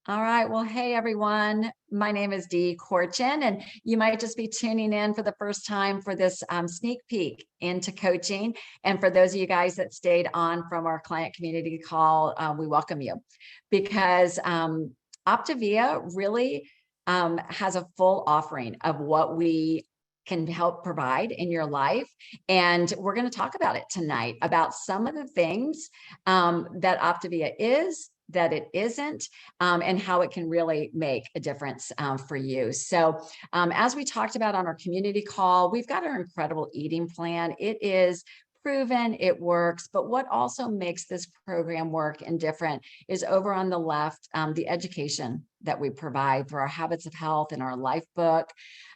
All right. Well, hey, everyone. My name is Dee Corchin, and you might just be tuning in for the first time for this sneak peek into coaching. And for those of you guys that stayed on from our client community call, we welcome you because Optavia really has a full offering of what we can help provide in your life. And we're going to talk about it tonight about some of the things that Optavia is, that it isn't, and how it can really make a difference for you. So as we talked about on our community call, we've got our incredible eating plan. It is proven, it works, but what also makes this program work and different is over on the left, the education that we provide through our Habits of Health and our life book,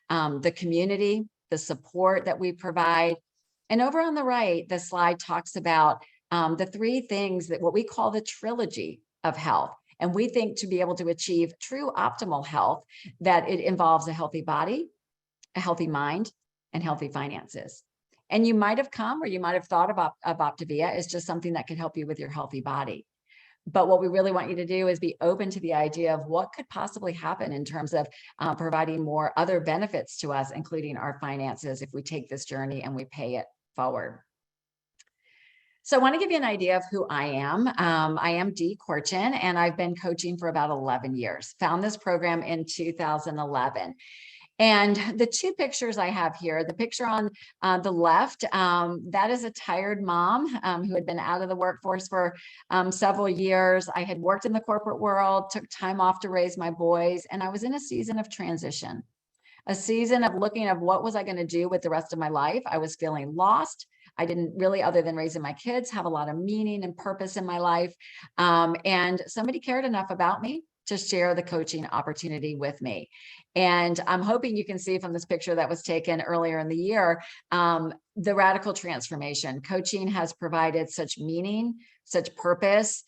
the community, the support that we provide. And over on the right, the slide talks about the three things that what we call the trilogy of health. And we think to be able to achieve true optimal health, that it involves a healthy body, a healthy mind, and healthy finances. And you might have come or you might have thought of Optavia as just something that could help you with your healthy body. But what we really want you to do is be open to the idea of what could possibly happen in terms of providing more other benefits to us, including our finances, if we take this journey and we pay it forward. So I want to give you an idea of who I am. I am Dee Corchin, and I've been coaching for about 11 years. Found this program in 2011. And the two pictures I have here, the picture on the left, that is a tired mom who had been out of the workforce for several years. I had worked in the corporate world, took time off to raise my boys, and I was in a season of transition, a season of looking at what was I going to do with the rest of my life. I was feeling lost. I didn't really, other than raising my kids, have a lot of meaning and purpose in my life. And somebody cared enough about me to share the coaching opportunity with me. And I'm hoping you can see from this picture that was taken earlier in the year, the radical transformation. Coaching has provided such meaning, such purpose,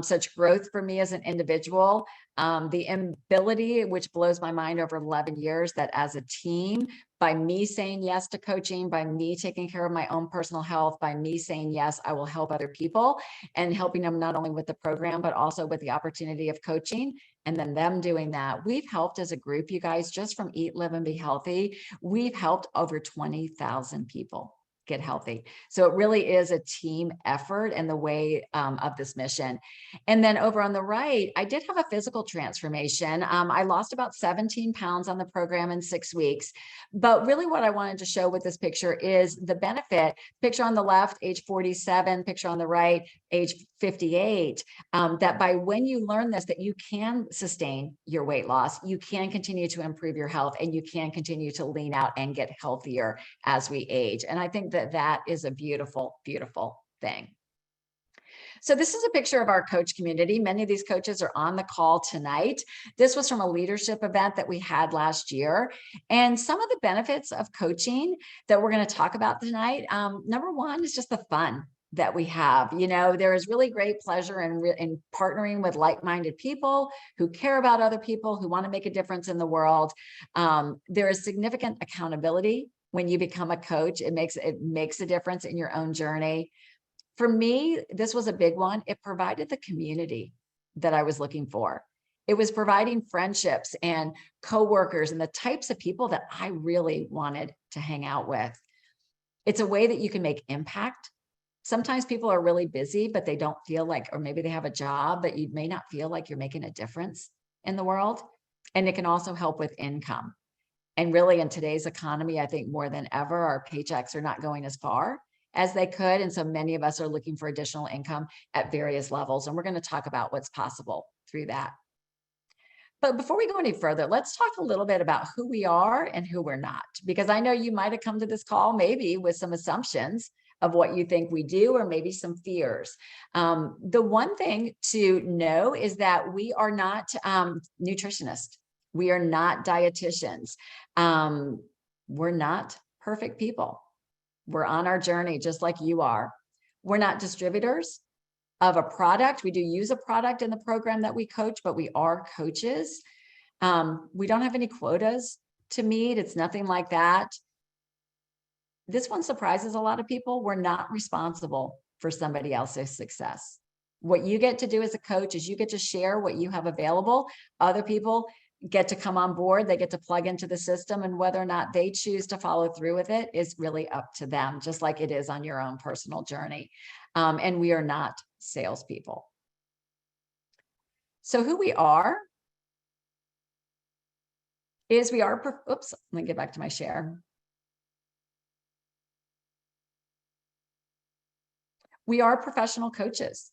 such growth for me as an individual. The ability, which blows my mind over 11 years, that as a team, by me saying yes to coaching, by me taking care of my own personal health, by me saying yes, I will help other people and helping them not only with the program, but also with the opportunity of coaching. And then them doing that, we've helped as a group, you guys, just from Eat, Live, and Be Healthy, we've helped over 20,000 people get healthy. So it really is a team effort in the way of this mission. And then over on the right, I did have a physical transformation. I lost about 17 pounds on the program in 6 weeks. But really what I wanted to show with this picture is the benefit. Picture on the left, age 47, picture on the right, age 58, that by when you learn this, that you can sustain your weight loss, you can continue to improve your health, and you can continue to lean out and get healthier as we age. And I think that that is a beautiful, beautiful thing. So this is a picture of our coach community. Many of these coaches are on the call tonight. This was from a leadership event that we had last year. And some of the benefits of coaching that we're going to talk about tonight, number one is just the fun that we have. You know, there is really great pleasure in partnering with like-minded people who care about other people, who want to make a difference in the world. There is significant accountability when you become a coach. It makes a difference in your own journey. For me, this was a big one. It provided the community that I was looking for. It was providing friendships and coworkers and the types of people that I really wanted to hang out with. It's a way that you can make impact. Sometimes people are really busy, but they don't feel like, or maybe they have a job, but you may not feel like you're making a difference in the world. And it can also help with income. And really in today's economy, I think more than ever, our paychecks are not going as far as they could. And so many of us are looking for additional income at various levels. And we're going to talk about what's possible through that. But before we go any further, let's talk a little bit about who we are and who we're not, because I know you might have come to this call maybe with some assumptions of what you think we do, or maybe some fears. The one thing to know is that we are not nutritionists. We are not dietitians. We're not perfect people. We're on our journey just like you are. We're not distributors of a product. We do use a product in the program that we coach, but we are coaches. We don't have any quotas to meet. It's nothing like that. This one surprises a lot of people. We're not responsible for somebody else's success. What you get to do as a coach is you get to share what you have available. Other people get to come on board, they get to plug into the system, and whether or not they choose to follow through with it is really up to them, just like it is on your own personal journey. And we are not salespeople. So who we are is we are, oops, let me get back to my share. We are professional coaches.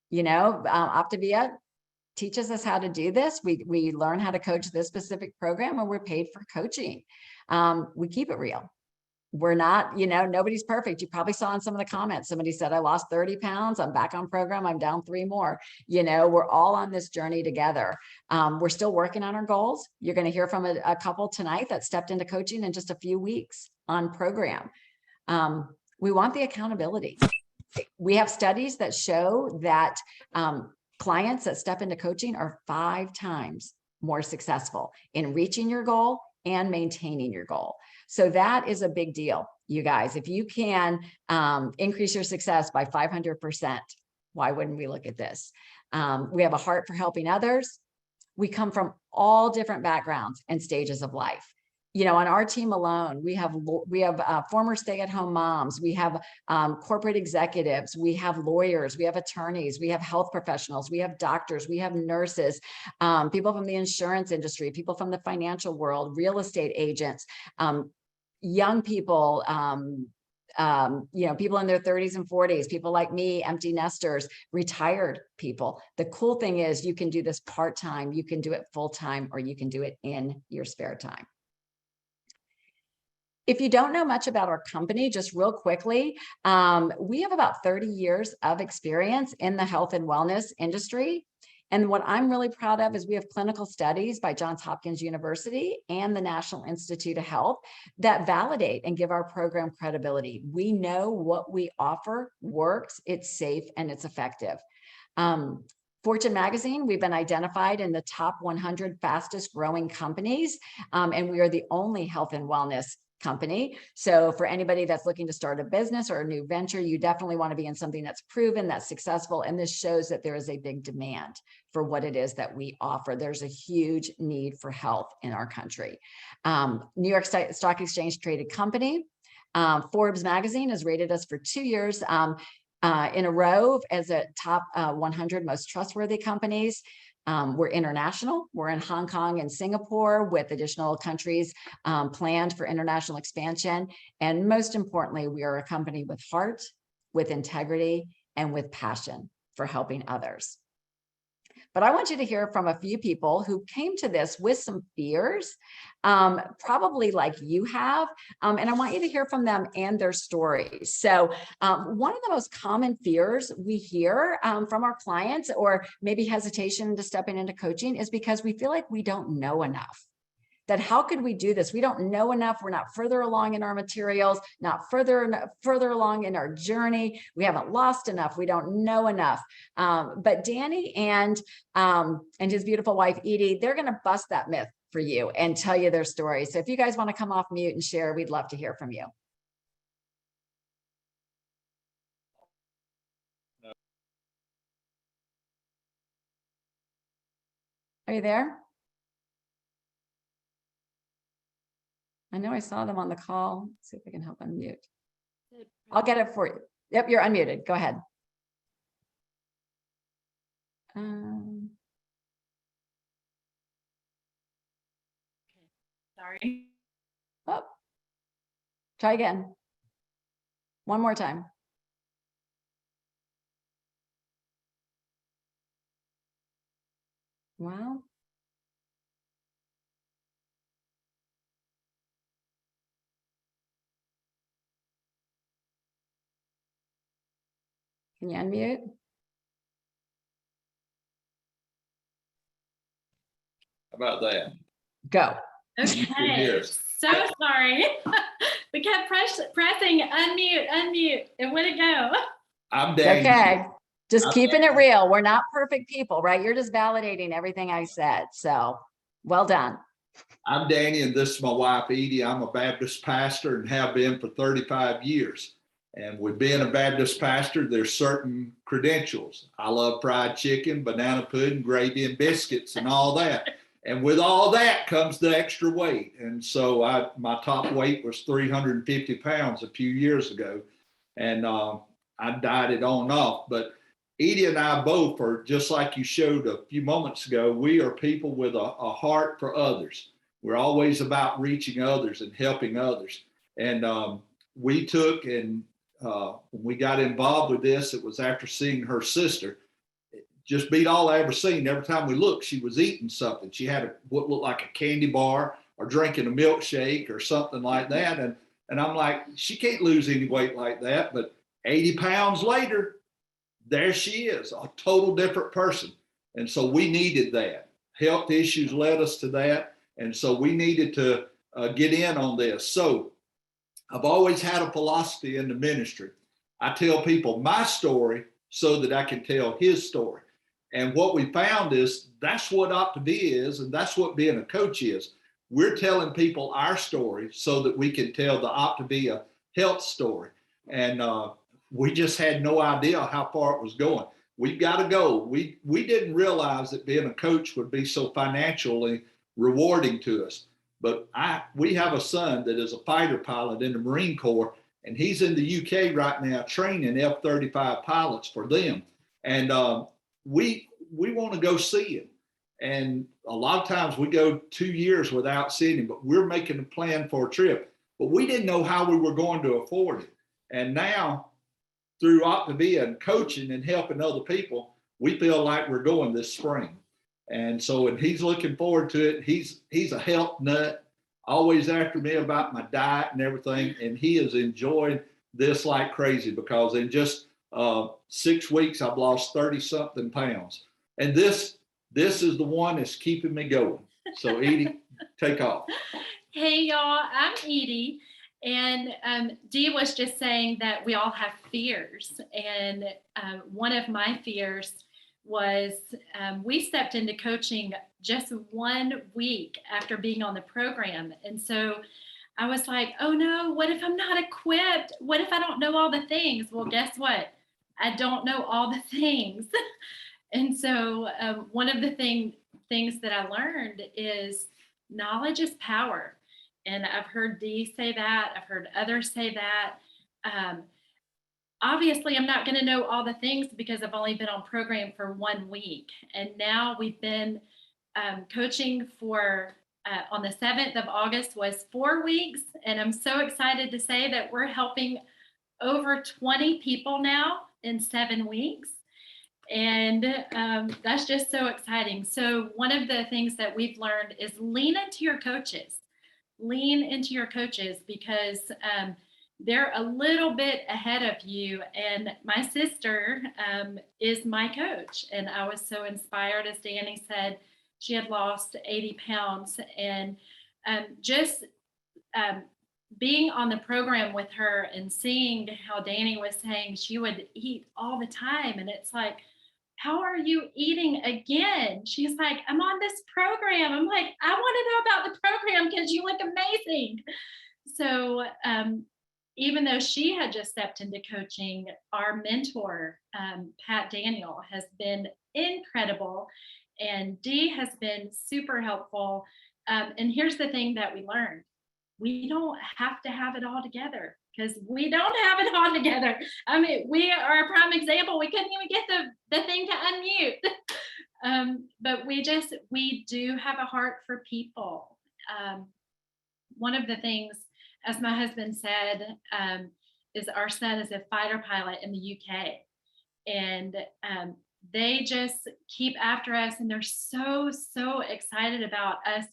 You know, Optavia teaches us how to do this. We learn how to coach this specific program, and we're paid for coaching. We keep it real. We're not, you know, nobody's perfect. You probably saw in some of the comments, somebody said, I lost 30 pounds. I'm back on program. I'm down 3 more. You know, we're all on this journey together. We're still working on our goals. You're going to hear from a couple tonight that stepped into coaching in just a few weeks on program. We want the accountability. We have studies that show that clients that step into coaching are 5 times more successful in reaching your goal and maintaining your goal. So that is a big deal, you guys. If you can increase your success by 500%, why wouldn't we look at this? We have a heart for helping others. We come from all different backgrounds and stages of life. You know, on our team alone, we have former stay-at-home moms, we have corporate executives, we have lawyers, we have attorneys, we have health professionals, we have doctors, we have nurses, people from the insurance industry, people from the financial world, real estate agents, young people, you know, people in their 30s and 40s, people like me, empty nesters, retired people. The cool thing is you can do this part-time, you can do it full-time, or you can do it in your spare time. If you don't know much about our company, just real quickly, we have about 30 years of experience in the health and wellness industry. And what I'm really proud of is we have clinical studies by Johns Hopkins University and the National Institute of Health that validate and give our program credibility. We know what we offer works, it's safe, and it's effective. Fortune Magazine, we've been identified in the top 100 fastest growing companies, and we are the only health and wellness company. So for anybody that's looking to start a business or a new venture, you definitely want to be in something that's proven, that's successful. And this shows that there is a big demand for what it is that we offer. There's a huge need for health in our country. New York Stock Exchange traded company. Forbes Magazine has rated us for 2 years in a row as a top 100 most trustworthy companies. We're international. We're in Hong Kong and Singapore with additional countries planned for international expansion. And most importantly, we are a company with heart, with integrity, and with passion for helping others. But I want you to hear from a few people who came to this with some fears, probably like you have, and I want you to hear from them and their stories. So one of the most common fears we hear from our clients, or maybe hesitation to stepping into coaching, is because we feel like we don't know enough. That how could we do this? We don't know enough. We're not further along in our materials, not further along in our journey. We haven't lost enough. We don't know enough. But Danny and his beautiful wife, Edie, they're going to bust that myth for you and tell you their story. So if you guys want to come off mute and share, we'd love to hear from you. Are you there? I know I saw them on the call. Let's see if I can help unmute. I'll get it for you. Yep, you're unmuted. Go ahead. Sorry. Oh, try again. One more time. Wow. Can you unmute? How about that? Go. Okay, so sorry. We kept pressing unmute, and where'd it go? I'm Danny. Okay, just keeping it real. We're not perfect people, right? You're just validating everything I said. So well done. I'm Danny, and this is my wife, Edie. I'm a Baptist pastor and have been for 35 years. And with being a Baptist pastor, there's certain credentials. I love fried chicken, banana pudding, gravy, and biscuits, and all that. And with all that comes the extra weight. And so my top weight was 350 pounds a few years ago. And I dieted on and off. But Edie and I both are, just like you showed a few moments ago, we are people with a heart for others. We're always about reaching others and helping others. And we took and when we got involved with this, it was after seeing her sister just beat all I ever seen. Every time we looked, she was eating something. She had what looked like a candy bar or drinking a milkshake or something like that. And I'm like, she can't lose any weight like that. But 80 pounds later, there she is, a total different person. And so we needed that. Health issues led us to that. And so we needed to get in on this. So I've always had a philosophy in the ministry. I tell people my story so that I can tell his story. And what we found is that's what Optavia is, and that's what being a coach is. We're telling people our story so that we can tell the Optavia health story. And we just had no idea how far it was going. We've got to go. We didn't realize that being a coach would be so financially rewarding to us. But we have a son that is a fighter pilot in the Marine Corps, and he's in the UK right now training F-35 pilots for them. And we want to go see him. And a lot of times we go 2 years without seeing him, but we're making a plan for a trip. But we didn't know how we were going to afford it. And now, through Optavia and coaching and helping other people, we feel like we're going this spring. And so, and he's looking forward to it. He's a health nut, always after me about my diet and everything. And he is enjoying this like crazy because in just 6 weeks, I've lost 30 something pounds. And this is the one that's keeping me going. So Edie, take off. Hey y'all, I'm Edie. And Dee was just saying that we all have fears. And one of my fears was we stepped into coaching just 1 week after being on the program. And so I was like, oh no, what if I'm not equipped? What if I don't know all the things? Well, guess what? I don't know all the things. And so one of the things that I learned is knowledge is power. And I've heard Dee say that. I've heard others say that. Obviously, I'm not going to know all the things because I've only been on program for 1 week. And now we've been coaching for, on the 7th of August was 4 weeks. And I'm so excited to say that we're helping over 20 people now in 7 weeks. And that's just so exciting. So one of the things that we've learned is lean into your coaches. Lean into your coaches because they're a little bit ahead of you. And my sister is my coach. And I was so inspired, as Danny said, she had lost 80 pounds. And just being on the program with her and seeing how Danny was saying she would eat all the time. And it's like, how are you eating again? She's like, I'm on this program. I'm like, I want to know about the program because you look amazing. So even though she had just stepped into coaching, our mentor, Pat Daniel, has been incredible. And Dee has been super helpful. And here's the thing that we learned. We don't have to have it all together because we don't have it all together. I mean, we are a prime example. We couldn't even get the thing to unmute. But we do have a heart for people. One of the things, as my husband said, is our son is a fighter pilot in the UK. And they just keep after us and they're so excited about us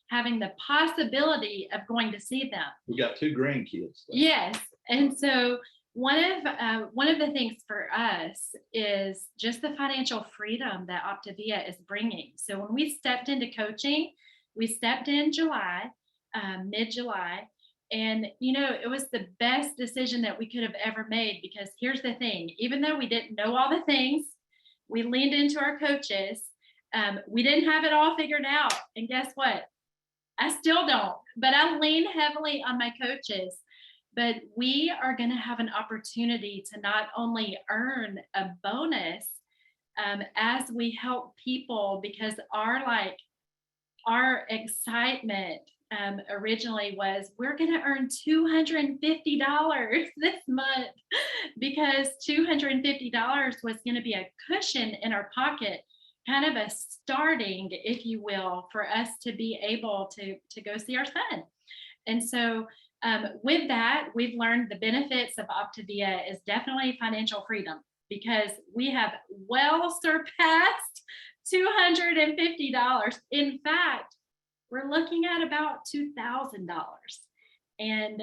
having the possibility of going to see them. We got 2 grandkids. Yes. And so one of the things for us is just the financial freedom that Optavia is bringing. So when we stepped into coaching, we stepped in July, mid-July, and it was the best decision that we could have ever made because here's the thing, even though we didn't know all the things, we leaned into our coaches. We didn't have it all figured out. And guess what? I still don't, but I lean heavily on my coaches but we are going to have an opportunity to not only earn a bonus as we help people, because our excitement originally was we're going to earn $250 this month because $250 was going to be a cushion in our pocket, kind of a starting, if you will, for us to be able to go see our son. And so with that, we've learned the benefits of Optavia is definitely financial freedom, because we have well surpassed $250. In fact, we're looking at about $2,000. And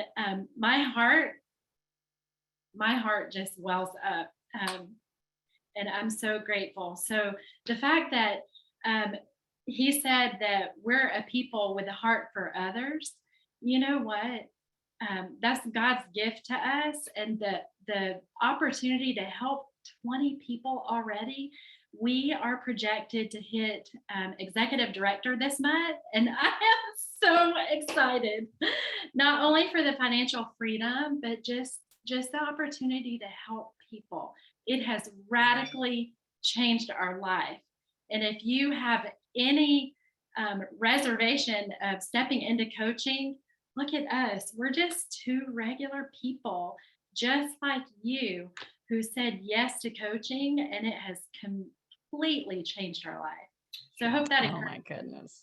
my heart just wells up. And I'm so grateful. So the fact that he said that we're a people with a heart for others, you know what? That's God's gift to us. And the opportunity to help 20 people already. We are projected to hit executive director this month, and I am so excited, not only for the financial freedom, but just the opportunity to help people. It has radically changed our life. And if you have any reservation of stepping into coaching, look at us. We're just two regular people, just like you, who said yes to coaching, and it has completely changed our life. So I hope that Oh my goodness.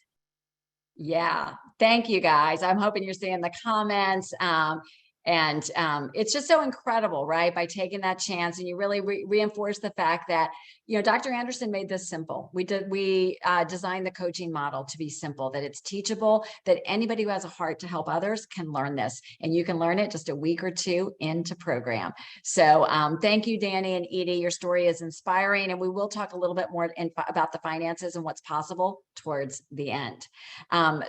Yeah. Thank you guys. I'm hoping you're seeing the comments. And it's just so incredible, right? By taking that chance, and you really reinforce the fact that, you know, Dr. Anderson made this simple. We designed the coaching model to be simple, that it's teachable, that anybody who has a heart to help others can learn this, and you can learn it just a week or two into program. So thank you, Danny and Edie. Your story is inspiring, and we will talk a little bit more about the finances and what's possible towards the end.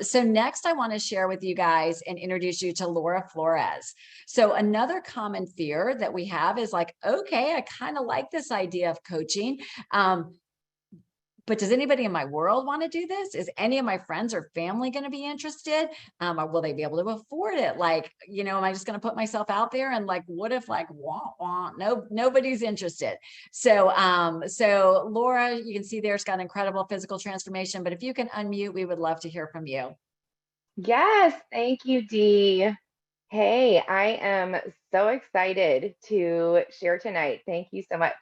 So next, I want to share with you guys and introduce you to Laura Flores. So another common fear that we have is like, okay, I kind of like this idea of coaching. But does anybody in my world want to do this? Is any of my friends or family going to be interested? Or will they be able to afford it? Like, you know, am I just going to put myself out there and like, what if like, no, nobody's interested. So, so Laura, you can see there's got incredible physical transformation, but if you can unmute, we would love to hear from you. Yes, thank you, Dee. Hey, I am so excited to share tonight. Thank you so much.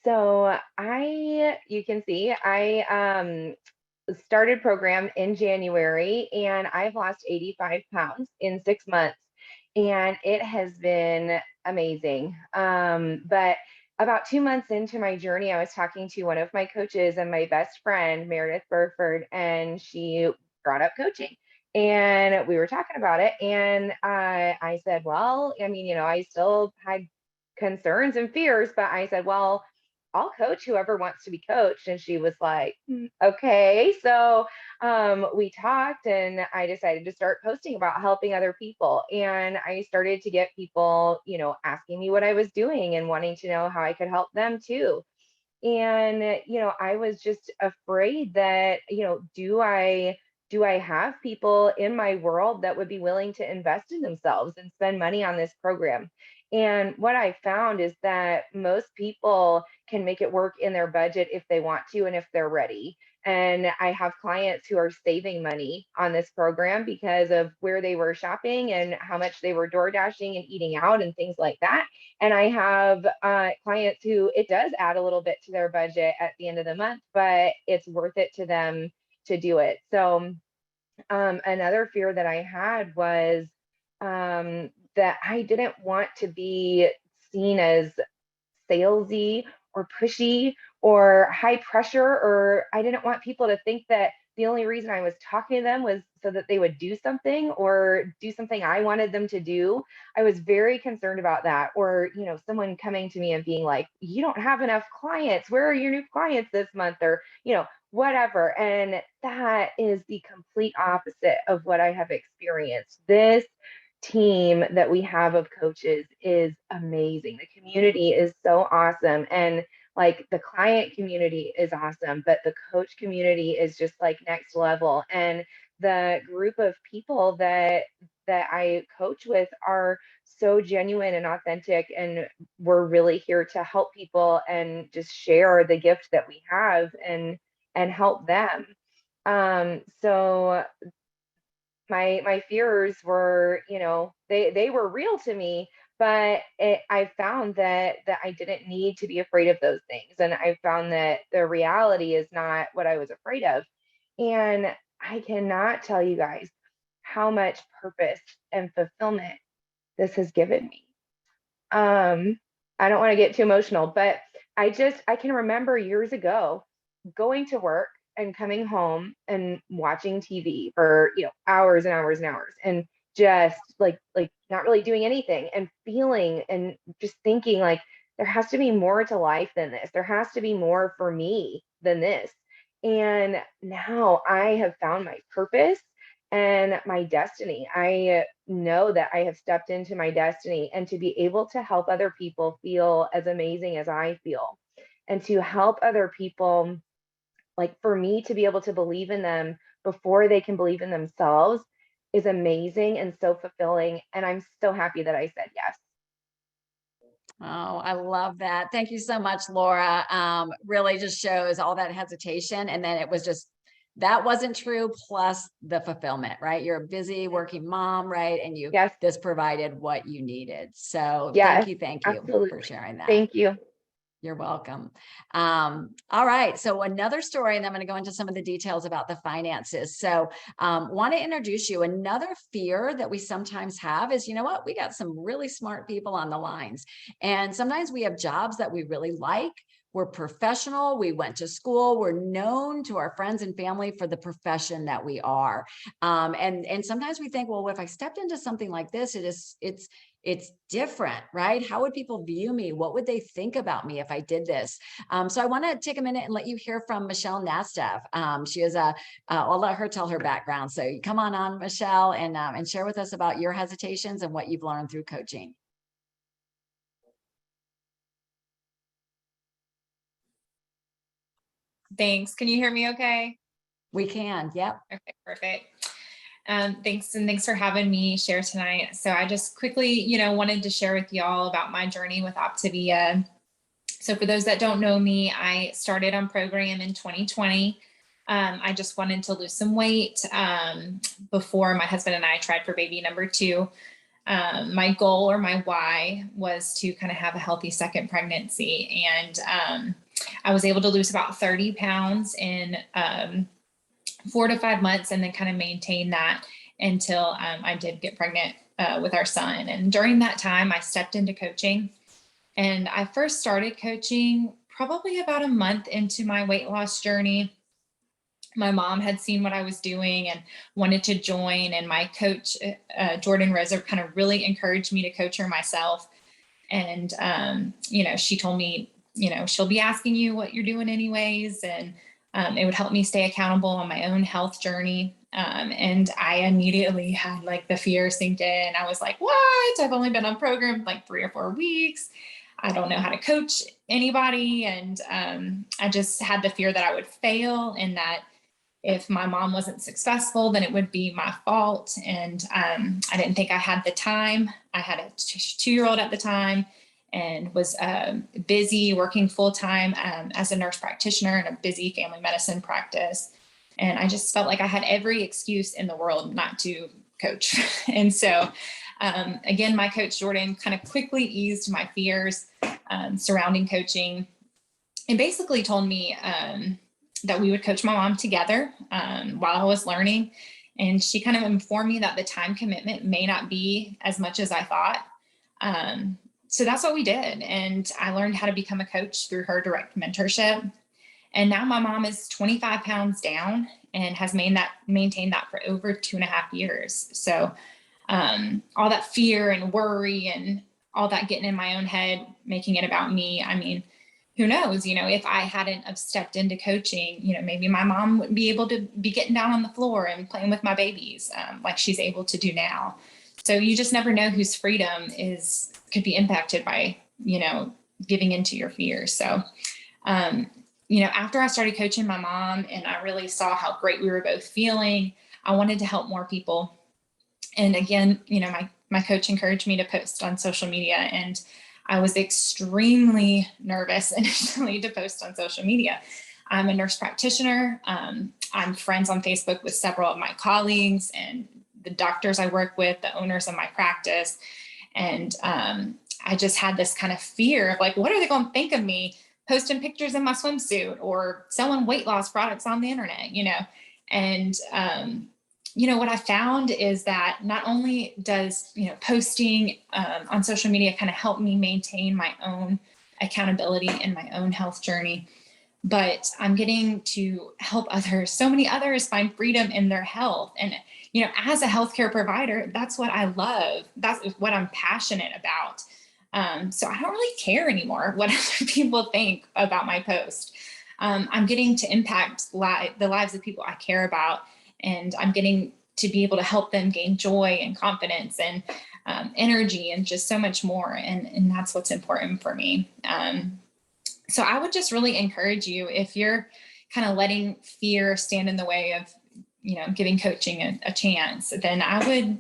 So you can see, I started program in January, and I've lost 85 pounds in 6 months, and it has been amazing. But about 2 months into my journey, I was talking to one of my coaches and my best friend, Meredith Burford, and she brought up coaching. And we were talking about it, and I said, well, I mean, you know, I still had concerns and fears, but I said, well, I'll coach whoever wants to be coached. And she was like, okay. So we talked, and I decided to start posting about helping other people. And I started to get people, you know, asking me what I was doing and wanting to know how I could help them too. And, you know, I was just afraid that, you know, do I have people in my world that would be willing to invest in themselves and spend money on this program? And what I found is that most people can make it work in their budget if they want to and if they're ready. And I have clients who are saving money on this program because of where they were shopping and how much they were door dashing and eating out and things like that. And I have clients who it does add a little bit to their budget at the end of the month, but it's worth it to them to do it. So another fear that I had was that I didn't want to be seen as salesy or pushy or high pressure, or I didn't want people to think that the only reason I was talking to them was so that they would do something or do something I wanted them to do. I was very concerned about that. Or, you know, someone coming to me and being like, you don't have enough clients. Where are your new clients this month? Or, you know, whatever. And that is the complete opposite of what I have experienced. This team that we have of coaches is amazing. The community is so awesome. And like the client community is awesome, but the coach community is just like next level. And the group of people that that I coach with are so genuine and authentic, and we're really here to help people and just share the gift that we have and help them. So my fears were, they were real to me, but I found that I didn't need to be afraid of those things, and I found that the reality is not what I was afraid of. And I cannot tell you guys how much purpose and fulfillment this has given me. I don't want to get too emotional, but I can remember years ago going to work and coming home and watching TV for, hours and hours and hours, and just like not really doing anything, and feeling and just thinking like there has to be more to life than this. There has to be more for me than this. And now I have found my purpose and my destiny. I know that I have stepped into my destiny, and to be able to help other people feel as amazing as I feel, and to help other people, like for me to be able to believe in them before they can believe in themselves, is amazing and so fulfilling. And I'm so happy that I said yes. Oh, I love that. Thank you so much, Laura. Really just shows all that hesitation. And then it was just, that wasn't true, plus the fulfillment, right? You're a busy working mom, right? And Yes, this provided what you needed. So yes, thank you for absolutely. sharing that. Thank you. You're welcome. All right. So another story, and I'm going to go into some of the details about the finances. So want to introduce you. Another fear that we sometimes have is, you know what, we got some really smart people on the lines. And sometimes we have jobs that we really like. We're professional. We went to school. We're known to our friends and family for the profession that we are. And sometimes we think, well, if I stepped into something like this, it's different, right? How would people view me? What would they think about me if I did this? So I want to take a minute and let you hear from Michelle Nastev. She is I'll let her tell her background. So you come on, Michelle, and share with us about your hesitations and what you've learned through coaching. Thanks. Can you hear me okay? We can, yep. Okay, perfect. Thanks for having me share tonight. So I just quickly, wanted to share with y'all about my journey with Optavia. So for those that don't know me, I started on program in 2020. I just wanted to lose some weight before my husband and I tried for baby number 2. My goal, or my why, was to kind of have a healthy second pregnancy. And I was able to lose about 30 pounds in 4 to 5 months, and then kind of maintain that until I did get pregnant with our son. And during that time, I stepped into coaching. And I first started coaching probably about a month into my weight loss journey. My mom had seen what I was doing and wanted to join. And my coach, Jordan Rosa, kind of really encouraged me to coach her myself. And, she told me, she'll be asking you what you're doing anyways. And it would help me stay accountable on my own health journey. And I immediately had like the fear sink in. I was like, what? I've only been on program like 3 or 4 weeks. I don't know how to coach anybody. And I just had the fear that I would fail, and that if my mom wasn't successful, then it would be my fault. And I didn't think I had the time. I had a 2-year-old at the time, and was busy working full-time as a nurse practitioner in a busy family medicine practice. And I just felt like I had every excuse in the world not to coach. And so, again, my coach, Jordan, kind of quickly eased my fears surrounding coaching, and basically told me that we would coach my mom together while I was learning. And she kind of informed me that the time commitment may not be as much as I thought. So that's what we did. And I learned how to become a coach through her direct mentorship. And now my mom is 25 pounds down and has maintained that for over 2.5 years. So all that fear and worry and all that getting in my own head, making it about me. I mean, who knows, if I hadn't have stepped into coaching, maybe my mom wouldn't be able to be getting down on the floor and playing with my babies like she's able to do now. So you just never know whose freedom could be impacted by, giving into your fears. So, after I started coaching my mom and I really saw how great we were both feeling, I wanted to help more people. And again, my coach encouraged me to post on social media, and I was extremely nervous initially to post on social media. I'm a nurse practitioner. I'm friends on Facebook with several of my colleagues and the doctors I work with, the owners of my practice. And I just had this kind of fear of like, what are they going to think of me posting pictures in my swimsuit or selling weight loss products on the internet, And, what I found is that not only does, posting on social media kind of help me maintain my own accountability in my own health journey, but I'm getting to help others, so many others find freedom in their health. And, as a healthcare provider, that's what I love. That's what I'm passionate about. So I don't really care anymore what other people think about my post. I'm getting to impact the lives of people I care about, and I'm getting to be able to help them gain joy and confidence and energy and just so much more. And that's what's important for me. So I would just really encourage you, if you're kind of letting fear stand in the way of, giving coaching a chance, then I would,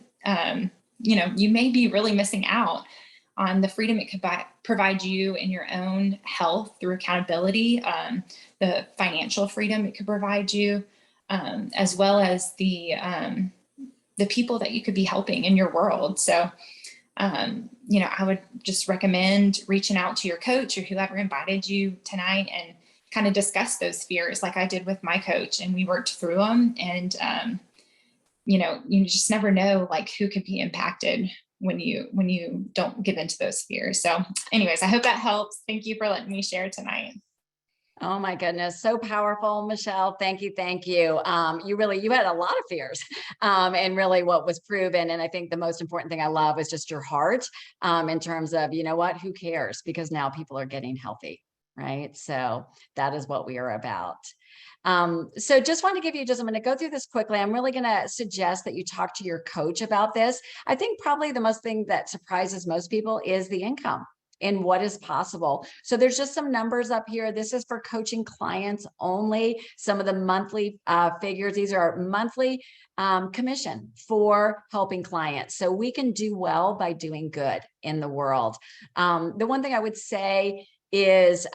you may be really missing out on the freedom it could provide you in your own health through accountability, the financial freedom it could provide you, as well as the people that you could be helping in your world. So, I would just recommend reaching out to your coach or whoever invited you tonight and kind of discuss those fears like I did with my coach, and we worked through them. And, you just never know like who could be impacted when you don't give into those fears. So anyways, I hope that helps. Thank you for letting me share tonight. Oh my goodness, so powerful, Michelle. Thank you, thank you. You had a lot of fears, and really what was proven. And I think the most important thing I love is just your heart, in terms of, who cares? Because now people are getting healthy, right? So that is what we are about. So just want to give you I'm going to go through this quickly. I'm really going to suggest that you talk to your coach about this. I think probably the most thing that surprises most people is the income and what is possible. So there's just some numbers up here. This is for coaching clients only. Some of the monthly figures, these are monthly commission for helping clients. So we can do well by doing good in the world. The one thing I would say is,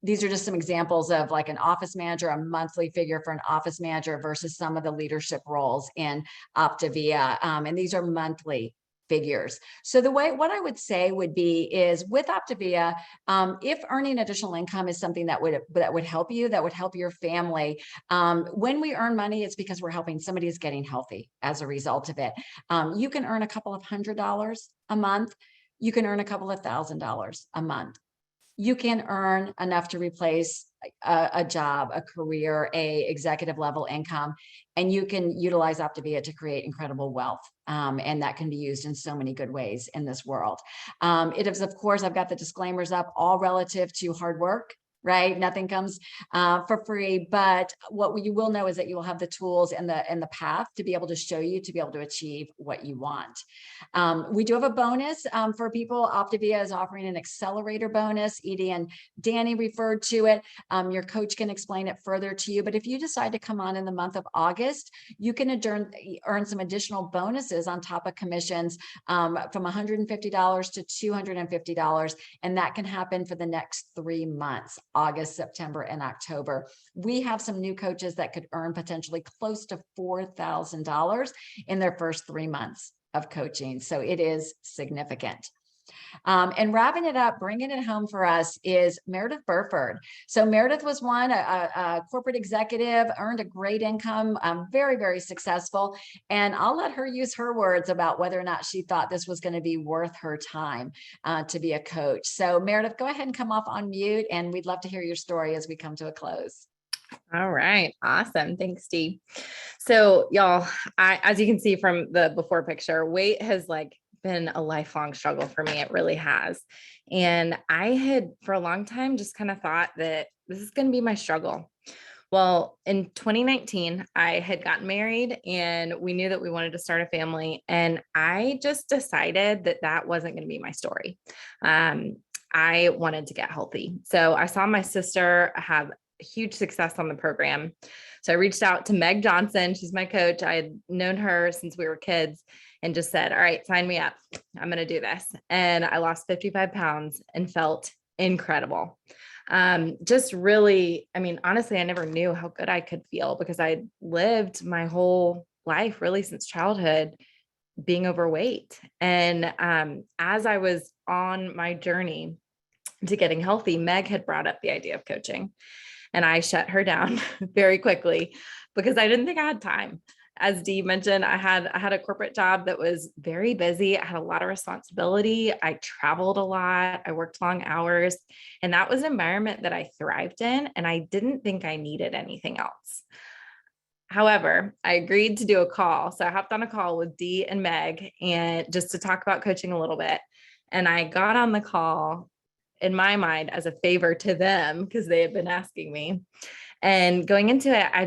these are just some examples of like an office manager, a monthly figure for an office manager versus some of the leadership roles in Optavia. And these are monthly figures. So what I would say would be is with Optavia, if earning additional income is something that would help you, that would help your family. When we earn money, it's because we're helping somebody is getting healthy as a result of it. You can earn a couple of $100 a month. You can earn a couple of $1,000s a month. You can earn enough to replace a job, a career, a executive level income, and you can utilize Optavia to create incredible wealth. And that can be used in so many good ways in this world. It is, of course, I've got the disclaimers up, all relative to hard work, right? Nothing comes for free, but what you will know is that you will have the tools and the path to be able to show you to be able to achieve what you want. We do have a bonus for people. Optavia is offering an accelerator bonus. Edie and Danny referred to it. Your coach can explain it further to you, but if you decide to come on in the month of August, you can earn some additional bonuses on top of commissions from $150 to $250, and that can happen for the next 3 months. August, September, and October. We have some new coaches that could earn potentially close to $4,000 in their first 3 months of coaching. So it is significant. And wrapping it up, bringing it home for us is Meredith Burford. So Meredith was a corporate executive, earned a great income, very, very successful. And I'll let her use her words about whether or not she thought this was going to be worth her time to be a coach. So Meredith, go ahead and come off on mute, and we'd love to hear your story as we come to a close. All right. Awesome. Thanks, Steve. So y'all, as you can see from the before picture, weight has been a lifelong struggle for me. It really has. And I had for a long time just kind of thought that this is going to be my struggle. Well, in 2019, I had gotten married and we knew that we wanted to start a family. And I just decided that that wasn't going to be my story. I wanted to get healthy. So I saw my sister have huge success on the program. So I reached out to Meg Johnson. She's my coach. I had known her since we were kids and just said, all right, sign me up. I'm going to do this. And I lost 55 pounds and felt incredible. Just really, I mean, honestly, I never knew how good I could feel because I lived my whole life really since childhood being overweight. And as I was on my journey to getting healthy, Meg had brought up the idea of coaching. And I shut her down very quickly because I didn't think I had time. As Dee mentioned, I had a corporate job that was very busy. I had a lot of responsibility. I traveled a lot. I worked long hours. And that was an environment that I thrived in. And I didn't think I needed anything else. However, I agreed to do a call. So I hopped on a call with Dee and Meg and just to talk about coaching a little bit. And I got on the call in my mind as a favor to them because they had been asking me. And going into it, I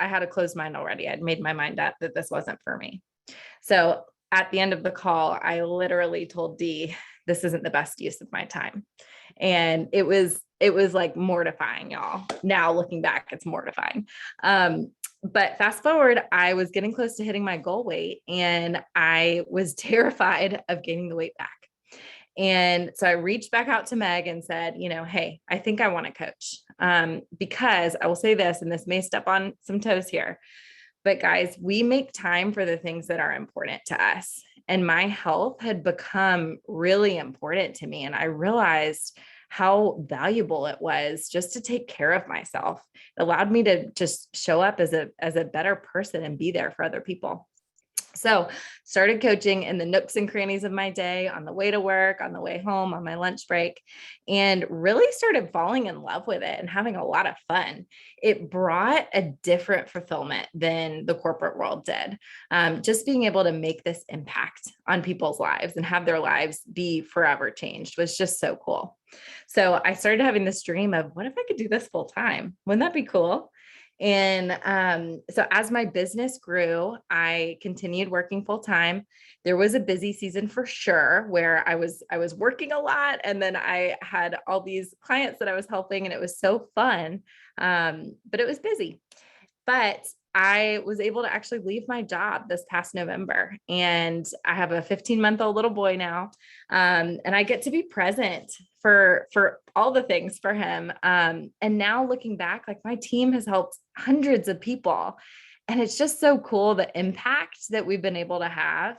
had a closed mind already. I'd made my mind up that this wasn't for me. So at the end of the call, I literally told Dee, this isn't the best use of my time. And it was like mortifying, y'all. Now looking back, it's mortifying. But fast forward, I was getting close to hitting my goal weight and I was terrified of gaining the weight back. And so I reached back out to Meg and said, hey, I think I want to coach because I will say this, and this may step on some toes here, but guys, we make time for the things that are important to us. And my health had become really important to me. And I realized how valuable it was just to take care of myself. It allowed me to just show up as a better person and be there for other people. So started coaching in the nooks and crannies of my day, on the way to work, on the way home, on my lunch break, and really started falling in love with it and having a lot of fun. It brought a different fulfillment than the corporate world did. Just being able to make this impact on people's lives and have their lives be forever changed was just so cool. So I started having this dream of, what if I could do this full time? Wouldn't that be cool? And so as my business grew, I continued working full time. There was a busy season for sure where I was working a lot, and then I had all these clients that I was helping, and it was so fun. But it was busy. But I was able to actually leave my job this past November, and I have a 15-month-old little boy now. And I get to be present for all the things for him. And now looking back, like my team has helped hundreds of people, and it's just so cool, the impact that we've been able to have.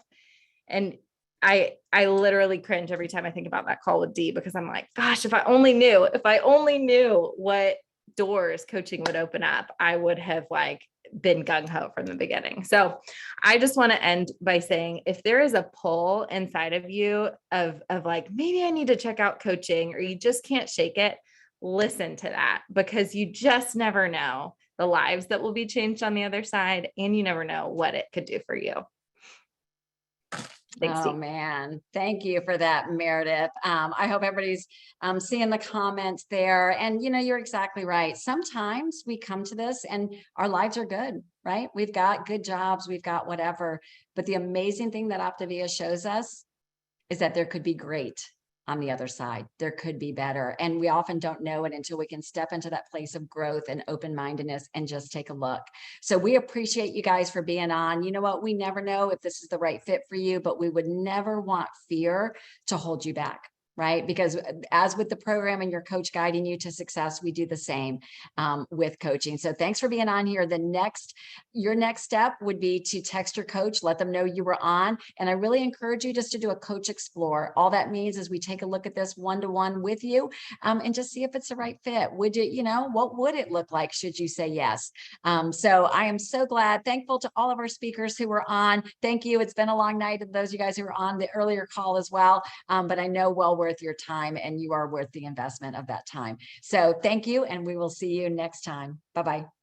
And I literally cringe every time I think about that call with Dee, because I'm like, gosh, if I only knew what doors coaching would open up, I would have been gung-ho from the beginning. So I just want to end by saying, if there is a pull inside of you of maybe I need to check out coaching, or you just can't shake it, listen to that, because you just never know the lives that will be changed on the other side, and you never know what it could do for you. Thanks, Oh Steve. man, thank you for that, Meredith. I hope everybody's seeing the comments there. And you're exactly right. Sometimes we come to this and our lives are good, right? We've got good jobs, we've got whatever. But the amazing thing that Optavia shows us is that there could be great on the other side. There could be better. And we often don't know it until we can step into that place of growth and open-mindedness and just take a look. So we appreciate you guys for being on. You know what? We never know if this is the right fit for you, but we would never want fear to hold you back. Right? Because as with the program and your coach guiding you to success, we do the same with coaching. So thanks for being on here. Your next step would be to text your coach, let them know you were on. And I really encourage you just to do a coach explore. All that means is we take a look at this one-to-one with you and just see if it's the right fit. Would you, what would it look like should you say yes? So I am so glad, thankful to all of our speakers who were on. Thank you. It's been a long night, and those of you guys who were on the earlier call as well. But I know well worth your time, and you are worth the investment of that time. So thank you, and we will see you next time. Bye-bye.